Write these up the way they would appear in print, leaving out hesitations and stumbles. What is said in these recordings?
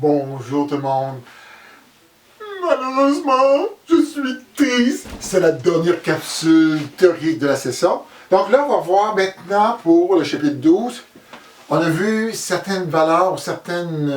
Bonjour tout le monde. Malheureusement, je suis triste. C'est la dernière capsule théorique de la session. Donc là, on va voir maintenant pour le chapitre 12. On a vu certaines valeurs ou certaines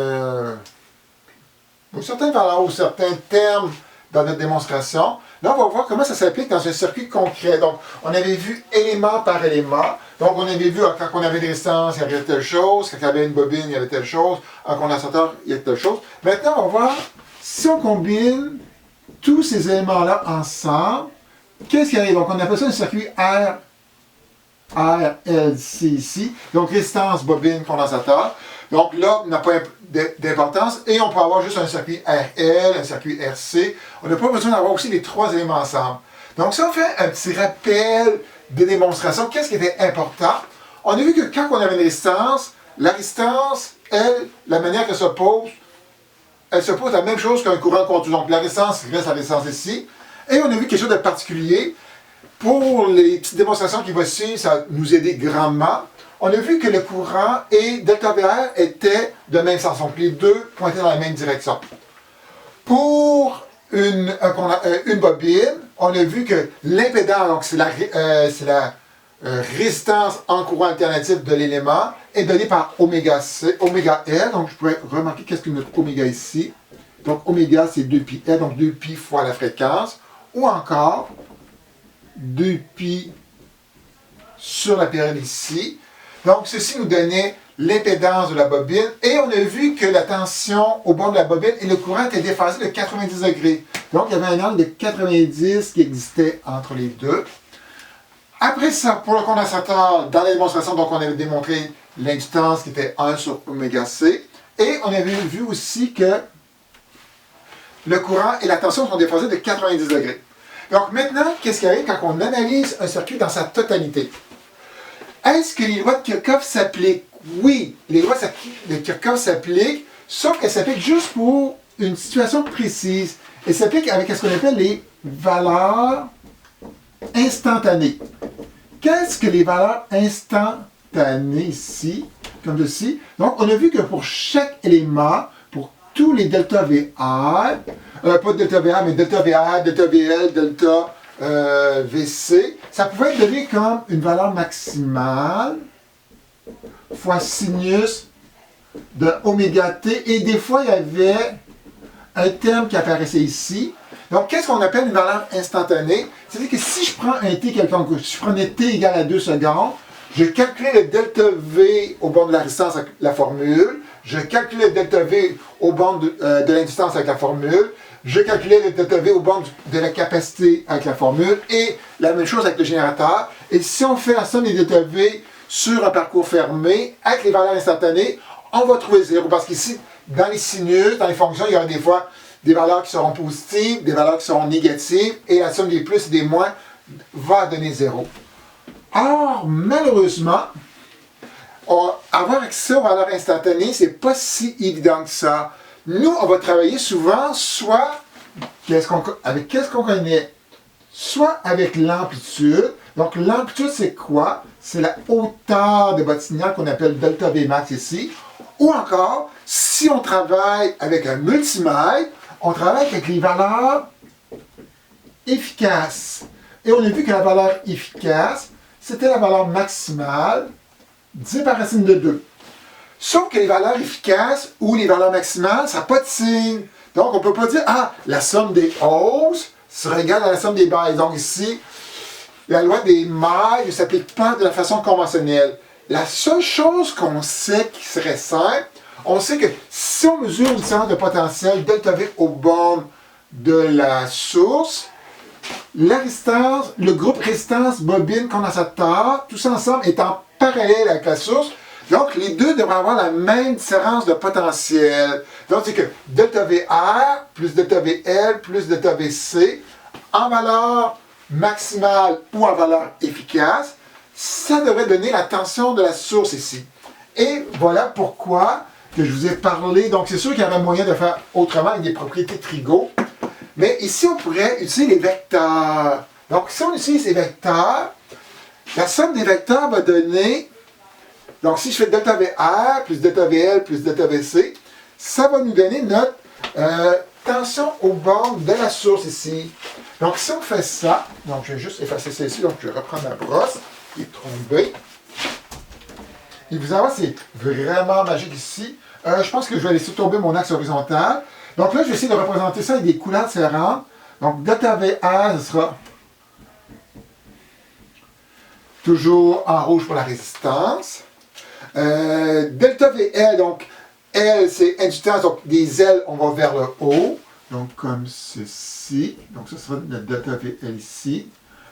valeurs ou certains termes dans notre démonstration. Là, on va voir comment ça s'applique dans un circuit concret. Donc, on avait vu élément par élément. Donc, on avait vu quand on avait des résistances, il y avait telle chose. Quand il y avait une bobine, il y avait telle chose. Un condensateur, il y avait telle chose. Maintenant, on va voir si on combine tous ces éléments-là ensemble, qu'est-ce qui arrive? Donc, on appelle ça un circuit RLC ici. Donc, résistance, bobine, condensateur. Donc là, on n'a pas d'importance. Et on peut avoir juste un circuit RL, un circuit RC. On n'a pas besoin d'avoir aussi les trois éléments ensemble. Donc, si on fait un petit rappel de démonstration, qu'est-ce qui était important? On a vu que quand on avait une résistance, la résistance, elle, la manière qu'elle s'oppose, elle s'oppose à la même chose qu'un courant continu. Donc, la résistance reste la résistance ici. Et on a vu quelque chose de particulier. Pour les petites démonstrations qui vont suivre, ça va nous aider grandement. On a vu que le courant et ΔVR étaient de même sens. Donc, les deux pointaient dans la même direction. Pour une bobine, on a vu que l'impédance, donc c'est la résistance en courant alternatif de l'élément, est donnée par oméga L. Donc, je pourrais remarquer qu'est-ce que notre oméga ici. Donc, oméga, c'est 2pi L, donc 2pi fois la fréquence. Ou encore, 2pi sur la période ici. Donc, ceci nous donnait l'impédance de la bobine. Et on a vu que la tension au bord de la bobine et le courant étaient déphasés de 90 degrés. Donc, il y avait un angle de 90 qui existait entre les deux. Après ça, pour le condensateur, dans la démonstration, donc on avait démontré l'industance qui était 1 sur oméga C. Et on avait vu aussi que le courant et la tension sont déphasés de 90 degrés. Donc maintenant, qu'est-ce qui arrive quand on analyse un circuit dans sa totalité? Est-ce que les lois de Kirchhoff s'appliquent? Oui, les lois de Kirchhoff s'appliquent, sauf qu'elles s'appliquent juste pour une situation précise. Elles s'appliquent avec ce qu'on appelle les valeurs instantanées. Qu'est-ce que les valeurs instantanées ici, comme ceci? Donc, on a vu que pour chaque élément, pour tous les delta VR, pas delta VR, mais delta VR, delta VL, delta VC, ça pouvait être donné comme une valeur maximale fois sinus de oméga t, et des fois il y avait un terme qui apparaissait ici. Donc, qu'est-ce qu'on appelle une valeur instantanée? C'est-à-dire que si je prends un t quelconque, si je prenais t égale à 2 secondes, je calculais le delta V au bord de la résistance avec la formule, je calculais le delta V au bord de l'industance avec la formule, je calculais le delta V au bord de la capacité avec la formule, et la même chose avec le générateur. Et si on fait la somme des delta V sur un parcours fermé, avec les valeurs instantanées, on va trouver 0. Parce qu'ici, dans les sinus, dans les fonctions, il y aura des fois des valeurs qui seront positives, des valeurs qui seront négatives, et la somme des plus et des moins va donner 0. Or, malheureusement, avoir accès aux valeurs instantanées, c'est pas si évident que ça. Nous, on va travailler souvent soit avec qu'est-ce qu'on connaît, soit avec l'amplitude. Donc, l'amplitude, c'est quoi? C'est la hauteur de votre signal qu'on appelle delta Vmax ici. Ou encore, si on travaille avec un multimètre, on travaille avec les valeurs efficaces. Et on a vu que la valeur efficace, c'était la valeur maximale divisée par racine de 2. Sauf que les valeurs efficaces ou les valeurs maximales, ça n'a pas de signe. Donc, on ne peut pas dire, ah, la somme des hausses sera égale à la somme des basses. Donc ici, la loi des mailles ne s'applique pas de la façon conventionnelle. La seule chose qu'on sait qui serait simple, on sait que si on mesure une différence de potentiel delta V au bord de la source, la résistance, le groupe résistance, bobine, condensateur, tous ensemble est en parallèle avec la source. Donc, les deux devraient avoir la même différence de potentiel. Donc, c'est que delta VR plus delta VL plus delta VC, en valeur maximale ou en valeur efficace, ça devrait donner la tension de la source ici. Et voilà pourquoi que je vous ai parlé. Donc, c'est sûr qu'il y aurait moyen de faire autrement avec des propriétés trigo. Mais ici, on pourrait utiliser les vecteurs. Donc, si on utilise les vecteurs, la somme des vecteurs va donner... Donc, si je fais delta VR plus delta VL plus delta VC, ça va nous donner notre tension au bord de la source ici. Donc, si on fait ça, donc je vais juste effacer ça ici, donc je vais reprendre ma brosse qui est tombée. Et vous allez voir, c'est vraiment magique ici. Je pense que je vais laisser tomber mon axe horizontal. Donc là, je vais essayer de représenter ça avec des couleurs différentes. Donc, delta VR, ce sera toujours en rouge pour la résistance. Delta VL, donc L, c'est inductance, donc des ailes, on va vers le haut. Donc, comme ceci. Donc, ce sera notre delta VL ici.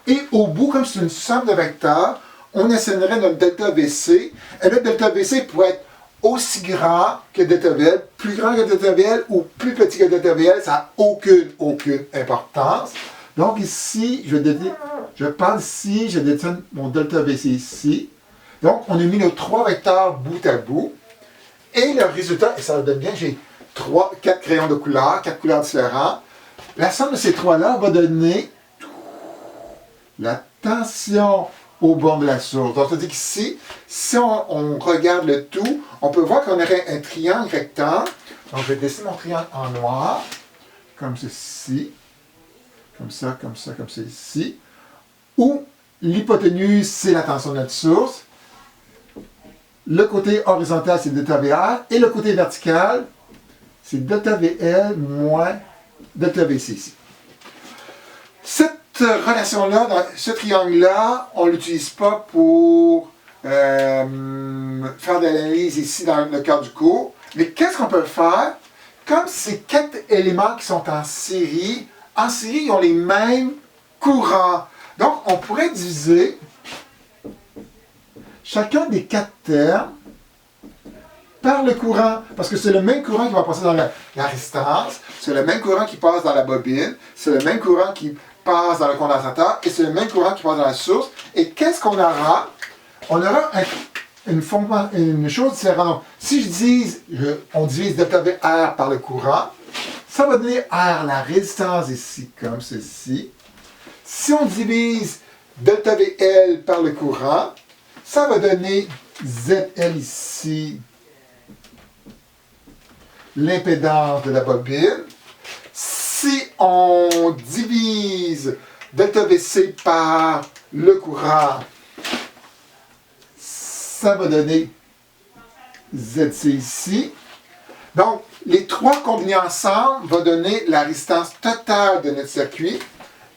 Et au bout, comme c'est une somme de vecteurs, on assignerait notre delta VC. Et notre delta VC pourrait être aussi grand que delta VL, plus grand que delta VL ou plus petit que delta VL, ça n'a aucune importance. Donc ici, je parle ici, je détiens mon delta VC ici. Donc, on a mis nos 3 vecteurs bout à bout. Et le résultat, et ça le donne bien, j'ai 4 crayons de couleur, 4 couleurs différentes. La somme de ces 3-là va donner la tension au bord de la source. Donc, c'est-à-dire qu'ici, si on regarde le tout, on peut voir qu'on aurait un triangle rectangle. Donc, je vais dessiner mon triangle en noir, comme ceci, comme ça, comme ça, comme ça ici, où l'hypoténuse, c'est la tension de notre source. Le côté horizontal, c'est delta VR, et le côté vertical, c'est delta VL moins delta VC ici. Cette relation-là, dans ce triangle-là, on ne l'utilise pas pour faire de l'analyse ici dans le cadre du cours. Mais qu'est-ce qu'on peut faire? Comme ces 4 éléments qui sont en série, ils ont les mêmes courants. Donc, on pourrait diviser chacun des 4 termes par le courant, parce que c'est le même courant qui va passer dans la résistance, c'est le même courant qui passe dans la bobine, c'est le même courant qui passe dans le condensateur, et c'est le même courant qui passe dans la source. Et qu'est-ce qu'on aura? On aura une chose différente. Donc, si on divise delta VR par le courant, ça va donner R, la résistance ici, comme ceci. Si on divise delta VL par le courant, ça va donner ZL ici, l'impédance de la bobine. Si on divise delta VC par le courant, ça va donner ZC ici. Donc, les 3 combinés ensemble vont donner la résistance totale de notre circuit.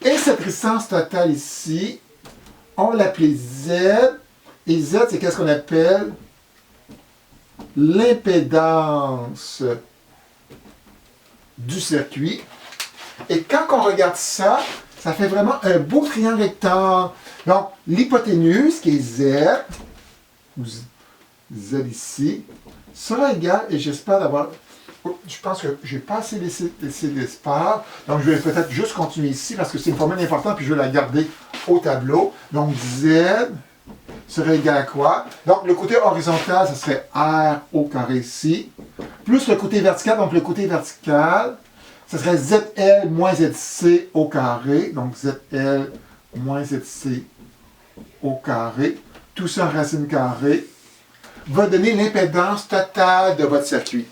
Et cette résistance totale ici, on l'appelait Z. Et Z, c'est qu'est-ce qu'on appelle l'impédance du circuit. Et quand on regarde ça, ça fait vraiment un beau triangle rectangle. Donc, l'hypoténuse, qui est Z, ou Z ici, sera égal, et j'espère d'avoir... Je pense que je n'ai pas assez laissé d'espace. Donc, je vais peut-être juste continuer ici, parce que c'est une formule importante, puis je vais la garder au tableau. Donc, Z serait égal à quoi? Donc, le côté horizontal, ce serait R au carré ici, plus le côté vertical. Donc, le côté vertical, ce serait ZL moins ZC au carré. Donc, ZL moins ZC au carré. Tout ça en racine carrée va donner l'impédance totale de votre circuit.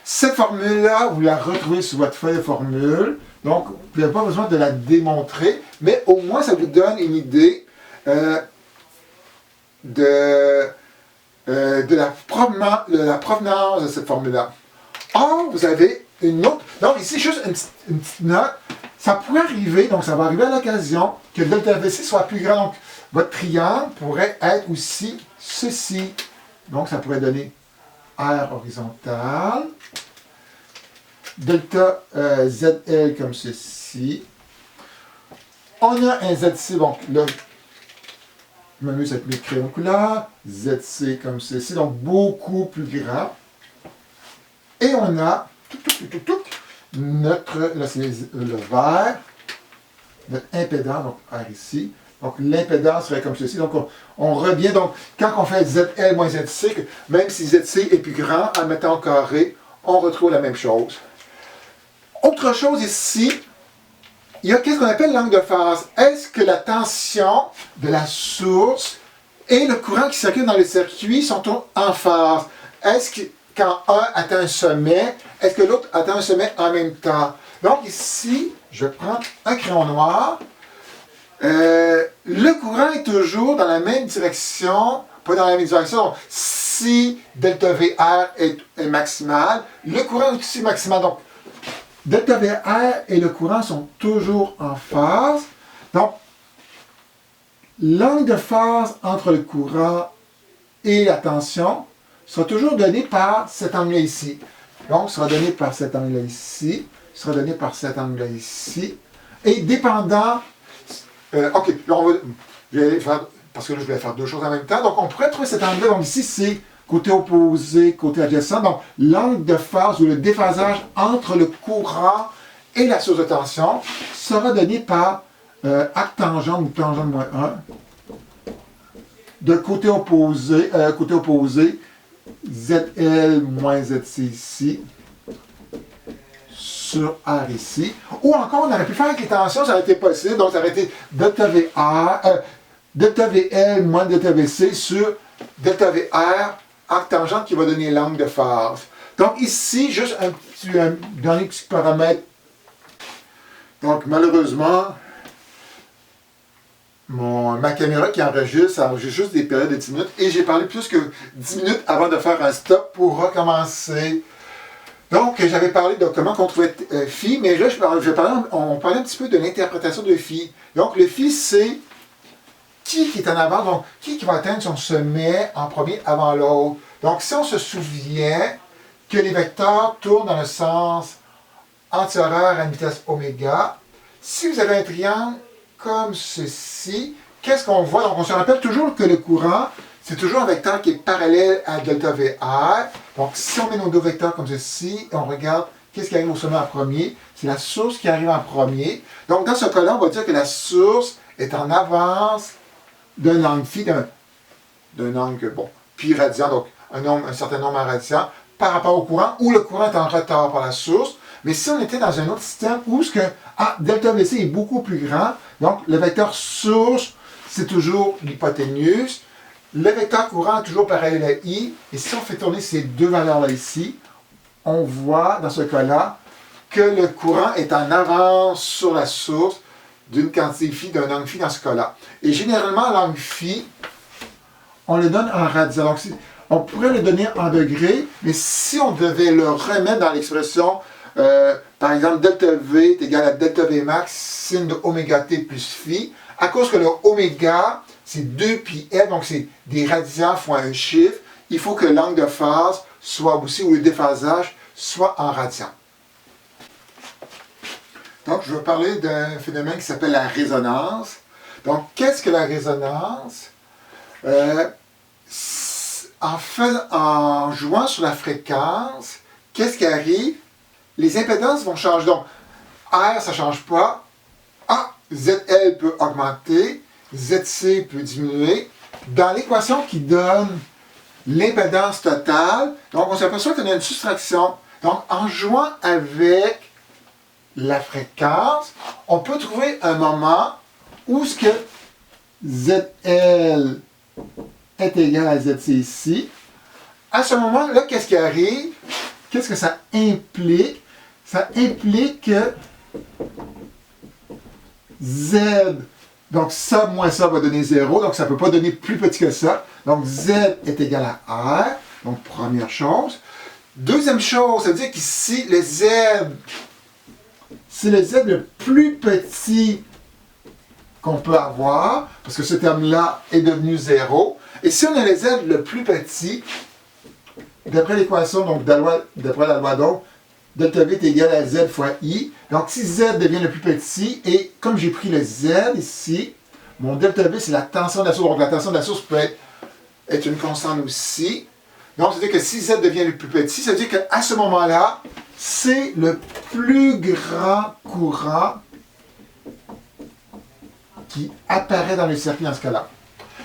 Cette formule-là, vous la retrouvez sur votre feuille de formule. Donc, vous n'avez pas besoin de la démontrer, mais au moins, ça vous donne une idée de la provenance de cette formule-là. Or, vous avez une autre... Donc, ici, juste une petite note. Ça pourrait arriver, donc ça va arriver à l'occasion, que delta VC soit plus grand. Donc, votre triangle pourrait être aussi ceci. Donc, ça pourrait donner R horizontal. Delta ZL comme ceci. On a un ZC, donc là, je m'amuse avec mes crayons couleur. ZC comme ceci, donc beaucoup plus grand. Et on a notre, là c'est le vert, notre impédance, donc R ici. Donc l'impédance serait comme ceci. Donc on revient, donc quand on fait ZL moins ZC, même si ZC est plus grand, en mettant au carré, on retrouve la même chose. Autre chose ici, il y a qu'est-ce qu'on appelle l'angle de phase. Est-ce que la tension de la source et le courant qui circule dans le circuit sont en phase? Est-ce que quand un atteint un sommet, est-ce que l'autre atteint un sommet en même temps? Donc ici, je prends un crayon noir. Le courant est toujours dans la même direction, pas dans la même direction. Donc, si delta VR est maximal, le courant est aussi maximal. Donc, delta VR et le courant sont toujours en phase. Donc, l'angle de phase entre le courant et la tension sera toujours donné par cet angle-là ici. Donc, sera donné par cet angle-là ici, sera donné par cet angle-là ici. Et dépendant... OK, là, je vais faire, parce que là, je vais faire deux choses en même temps. Donc, on pourrait trouver cet angle-là. Donc, ici, c'est côté opposé, côté adjacent. Donc, l'angle de phase ou le déphasage entre le courant et la source de tension sera donné par arc tangente ou tangente moins 1. De côté opposé, ZL moins ZC ici, sur R ici. Ou encore, on aurait pu faire avec les tensions, ça aurait été possible. Donc, ça aurait été delta VL moins delta VC sur delta VR, arc tangente qui va donner l'angle de phase. Donc, ici, juste un dernier petit paramètre. Donc, malheureusement, ma caméra qui enregistre juste des périodes de 10 minutes et j'ai parlé plus que 10 minutes avant de faire un stop pour recommencer. Donc, j'avais parlé de comment on trouvait phi, mais là, on parlait un petit peu de l'interprétation de phi. Donc, le phi, c'est qui est en avant, donc qui va atteindre son sommet en premier avant l'autre. Donc, si on se souvient que les vecteurs tournent dans le sens antihoraire à une vitesse oméga, si vous avez un triangle comme ceci, qu'est-ce qu'on voit? Donc, on se rappelle toujours que le courant, c'est toujours un vecteur qui est parallèle à delta VR. Donc, si on met nos deux vecteurs comme ceci, et on regarde qu'est-ce qui arrive au sommet en premier, c'est la source qui arrive en premier. Donc, dans ce cas-là, on va dire que la source est en avance d'un angle phi, d'un angle, pi radian, donc un certain nombre en radian, par rapport au courant, où le courant est en retard par la source. Mais si on était dans un autre système où delta VC est beaucoup plus grand, donc le vecteur source, c'est toujours l'hypoténuse, le vecteur courant est toujours parallèle à I, et si on fait tourner ces deux valeurs-là ici, on voit dans ce cas-là que le courant est en avance sur la source d'une quantité phi, d'un angle phi dans ce cas-là. Et généralement, l'angle phi, on le donne en radian. Donc, on pourrait le donner en degrés, mais si on devait le remettre dans l'expression, par exemple, delta V est égal à delta V max, sin de oméga t plus phi, à cause que le oméga, c'est 2 pi L, donc c'est des radians fois un chiffre, il faut que l'angle de phase soit aussi, ou le déphasage, soit en radian. Donc, je vais parler d'un phénomène qui s'appelle la résonance. Donc, qu'est-ce que la résonance? En jouant sur la fréquence, qu'est-ce qui arrive? Les impédances vont changer. Donc, R, ça ne change pas. ZL peut augmenter. ZC peut diminuer. Dans l'équation qui donne l'impédance totale, donc on s'aperçoit qu'on a une soustraction. Donc, en jouant avec la fréquence, on peut trouver un moment où ce que ZL est égal à ZC ici. À ce moment-là, qu'est-ce qui arrive? Qu'est-ce que ça implique? Ça implique que Z, donc ça moins ça va donner 0, donc ça ne peut pas donner plus petit que ça. Donc Z est égal à R, donc première chose. Deuxième chose, ça veut dire qu'ici, le Z, c'est le Z le plus petit qu'on peut avoir, parce que ce terme-là est devenu 0. Et si on a le Z le plus petit, d'après l'équation, donc d'après la loi d'Ohm, delta V est égal à Z fois I. Donc si Z devient le plus petit, et comme j'ai pris le Z ici, mon delta V c'est la tension de la source. Donc la tension de la source peut être une constante aussi. Donc, c'est-à-dire que si Z devient le plus petit, ça veut dire qu'à ce moment-là, c'est le plus grand courant qui apparaît dans le circuit dans ce cas-là.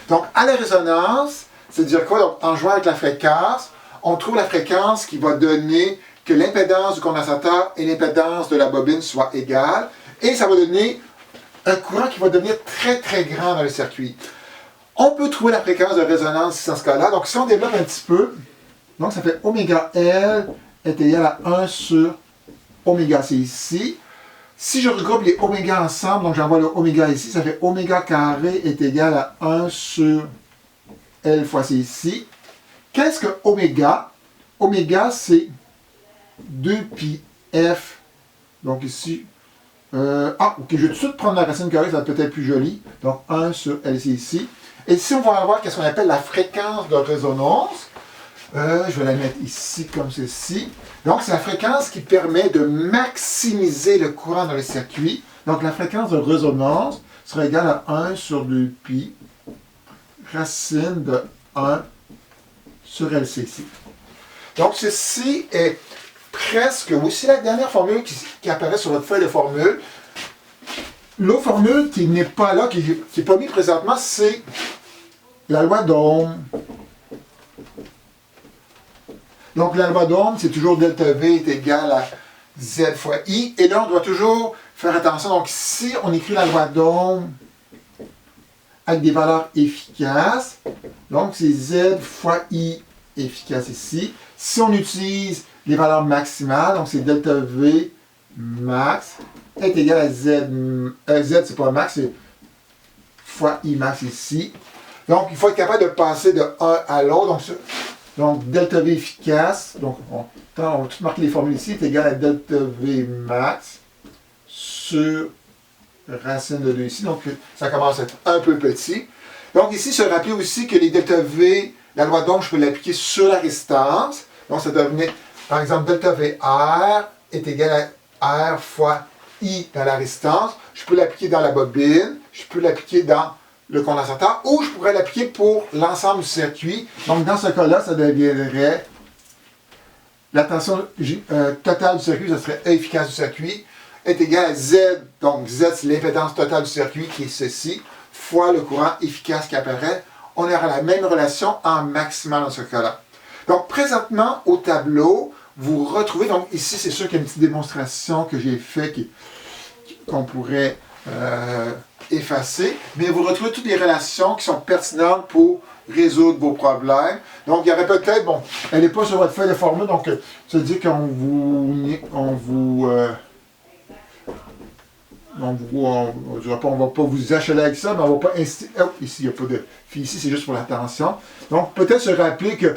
Donc, à la résonance, c'est-à-dire quoi? Donc, en jouant avec la fréquence, on trouve la fréquence qui va donner que l'impédance du condensateur et l'impédance de la bobine soient égales, et ça va donner un courant qui va devenir très, très grand dans le circuit. On peut trouver la fréquence de résonance dans ce cas-là. Donc, si on développe un petit peu, Donc, ça fait oméga L est égal à 1 sur oméga C ici. Si je regroupe les oméga ensemble, donc j'envoie le oméga ici, ça fait oméga carré est égal à 1 sur L fois C ici. Qu'est-ce que oméga? Oméga, c'est 2 pi F. Donc ici, ok, je vais tout de suite prendre la racine carrée, ça va peut-être plus joli. Donc 1 sur LC ici. Et ici, on va avoir ce qu'on appelle la fréquence de résonance. Je vais la mettre ici comme ceci. Donc, c'est la fréquence qui permet de maximiser le courant dans le circuit. Donc, la fréquence de résonance sera égale à 1 sur 2 pi racine de 1 sur LC ici. Donc, ceci est presque, oui, c'est la dernière formule qui apparaît sur votre feuille de formule. L'autre formule qui n'est pas là, qui n'est pas mise présentement, c'est la loi d'Ohm. Donc, la loi d'Ohm, c'est toujours delta V est égal à Z fois I. Et là, on doit toujours faire attention. Donc, si on écrit la loi d'Ohm avec des valeurs efficaces, donc c'est Z fois I efficace ici. Si on utilise les valeurs maximales, donc c'est delta V max est égal à Z. Z, c'est pas max, c'est fois I max ici. Donc, il faut être capable de passer de 1 à l'autre. Donc, delta V efficace, donc on va tout marquer les formules ici, est égal à delta V max sur racine de 2 ici. Donc, ça commence à être un peu petit. Donc, ici, se rappeler aussi que les delta V, la loi d'Ohm, je peux l'appliquer sur la résistance. Donc, ça devenait, par exemple, delta VR est égal à R fois I dans la résistance. Je peux l'appliquer dans la bobine, je peux l'appliquer dans le condensateur, ou je pourrais l'appliquer pour l'ensemble du circuit. Donc, dans ce cas-là, ça deviendrait la tension totale du circuit, ça serait E efficace du circuit, est égal à Z, donc Z, c'est l'impédance totale du circuit, qui est ceci, fois le courant efficace qui apparaît. On aura la même relation en maximal dans ce cas-là. Donc, présentement, au tableau, vous retrouvez, donc ici, c'est sûr qu'il y a une petite démonstration que j'ai faite qu'on pourrait effacer, mais vous retrouvez toutes les relations qui sont pertinentes pour résoudre vos problèmes. Donc, il y aurait peut-être, bon, elle n'est pas sur votre feuille de formule, donc ça veut dire qu'on on va pas vous achaler avec ça, mais on va pas inciter. Oh, ici, il n'y a pas de fil, ici, c'est juste pour la tension. Donc, peut-être se rappeler que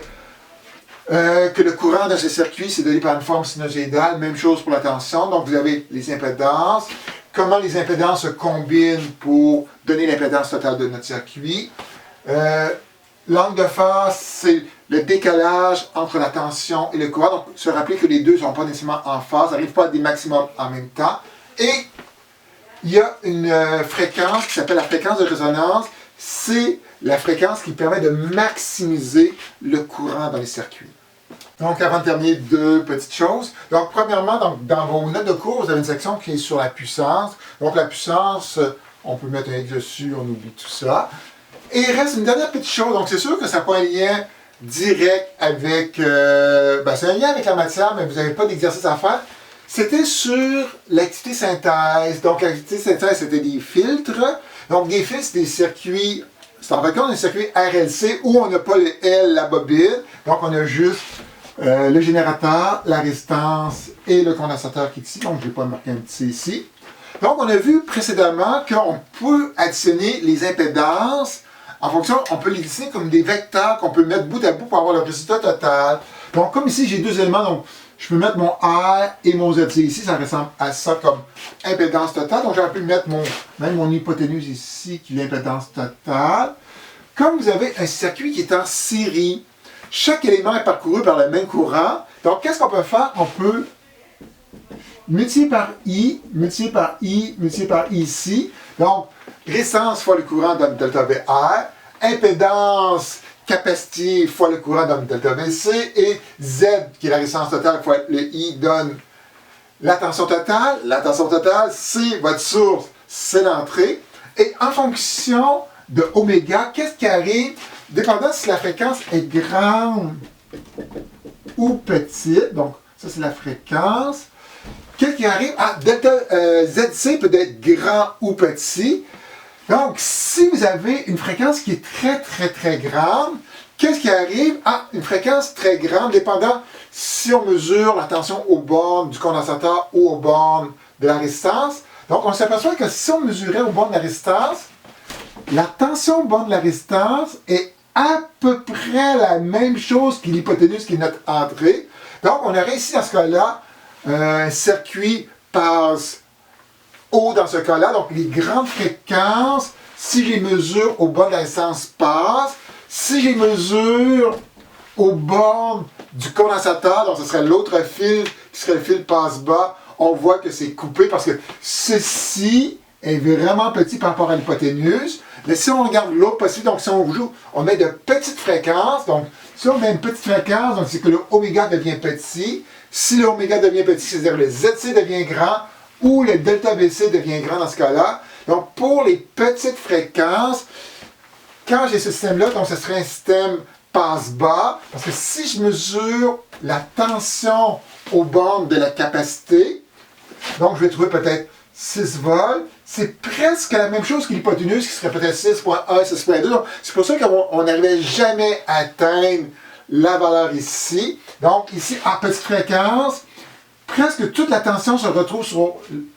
le courant de ce circuit, c'est donné par une forme sinusoïdale. Même chose pour la tension. Donc, vous avez les impédances. Comment les impédances se combinent pour donner l'impédance totale de notre circuit. L'angle de phase, c'est le décalage entre la tension et le courant. Donc, se rappeler que les deux ne sont pas nécessairement en phase, n'arrivent pas à des maximums en même temps. Et il y a une fréquence qui s'appelle la fréquence de résonance. C'est la fréquence qui permet de maximiser le courant dans les circuits. Donc, avant de terminer, deux petites choses. Donc, premièrement, dans vos notes de cours, vous avez une section qui est sur la puissance. Donc, la puissance, on peut mettre un X dessus, on oublie tout ça. Et il reste une dernière petite chose. Donc, c'est sûr que ça n'a pas un lien direct avec... c'est un lien avec la matière, mais vous n'avez pas d'exercice à faire. C'était sur l'activité synthèse. Donc, l'activité synthèse, c'était des filtres. Donc, des filtres, c'est des circuits... C'est en fait un circuit RLC où on n'a pas le L, la bobine. Donc, on a juste le générateur, la résistance et le condensateur qui est ici. Donc, je ne vais pas marquer un petit ici. Donc, on a vu précédemment qu'on peut additionner les impédances en fonction, on peut les dessiner comme des vecteurs qu'on peut mettre bout à bout pour avoir le résultat total. Donc, comme ici, j'ai deux éléments. Donc, je peux mettre mon R et mon ZC ici. Ça ressemble à ça comme impédance totale. Donc, j'aurais pu mettre même mon hypoténuse ici, qui est l'impédance totale. Comme vous avez un circuit qui est en série, chaque élément est parcouru par le même courant. Donc, qu'est-ce qu'on peut faire? On peut multiplier par I, multiplier par I, multiplier par I ici. Donc, résistance fois le courant donne delta VR, impédance capacité fois le courant donne delta VC, et Z, qui est la résistance totale fois le I, donne la tension totale. La tension totale, c'est votre source, c'est l'entrée. Et en fonction de oméga, qu'est-ce qui arrive? Dépendant si la fréquence est grande ou petite, donc ça c'est la fréquence. Qu'est-ce qui arrive? Delta ZC peut être grand ou petit. Donc, si vous avez une fréquence qui est très, très, très grande, qu'est-ce qui arrive? Ah, une fréquence très grande, dépendant si on mesure la tension aux bornes du condensateur ou aux bornes de la résistance. Donc, on s'aperçoit que si on mesurait aux bornes de la résistance, la tension aux bornes de la résistance est à peu près la même chose que l'hypoténuse qui est notre entrée. Donc, on aurait ici, dans ce cas-là, un circuit passe haut dans ce cas-là. Donc, les grandes fréquences, si je les mesure aux bornes de la résistance, passent. Si je les mesure aux bornes du condensateur, donc ce serait l'autre fil qui serait le fil passe-bas, on voit que c'est coupé parce que ceci est vraiment petit par rapport à l'hypoténuse. Mais si on regarde l'autre possible, donc si on joue, on met de petites fréquences. Donc, si on met une petite fréquence, donc c'est que le oméga devient petit. Si le oméga devient petit, c'est-à-dire le ZC devient grand ou le delta VC devient grand dans ce cas-là. Donc, pour les petites fréquences, quand j'ai ce système-là, donc ce serait un système passe-bas, parce que si je mesure la tension aux bornes de la capacité, donc je vais trouver peut-être 6 volts, c'est presque la même chose que l'hypoténuse qui serait peut-être 6.1, 6.2. Donc c'est pour ça qu'on n'arrivait jamais à atteindre la valeur ici. Donc ici, à petite fréquence, presque toute la tension se retrouve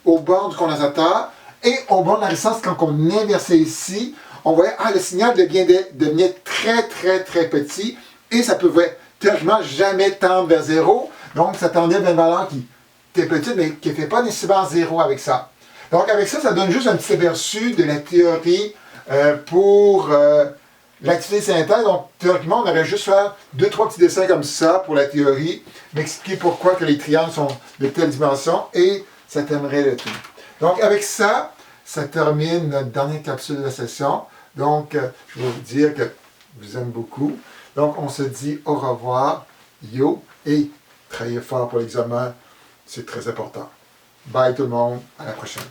au bord du condensateur et au bord de la résistance. Quand on inversait ici, on voyait le signal devenait très très petit et ça pouvait théoriquement jamais tendre vers 0. Donc ça tendait vers une valeur qui était petite mais qui ne fait pas nécessairement 0 avec ça. Donc avec ça, ça donne juste un petit aperçu de la théorie pour l'activité synthèse. Donc théoriquement, on aurait juste faire 2-3 petits dessins comme ça pour la théorie, m'expliquer pourquoi que les triangles sont de telle dimension et ça terminerait le tout. Donc avec ça, ça termine notre dernière capsule de la session. Donc, je vais vous dire que je vous aime beaucoup. Donc, on se dit au revoir, yo, et travaillez fort pour l'examen, c'est très important. Bye tout le monde, à la prochaine.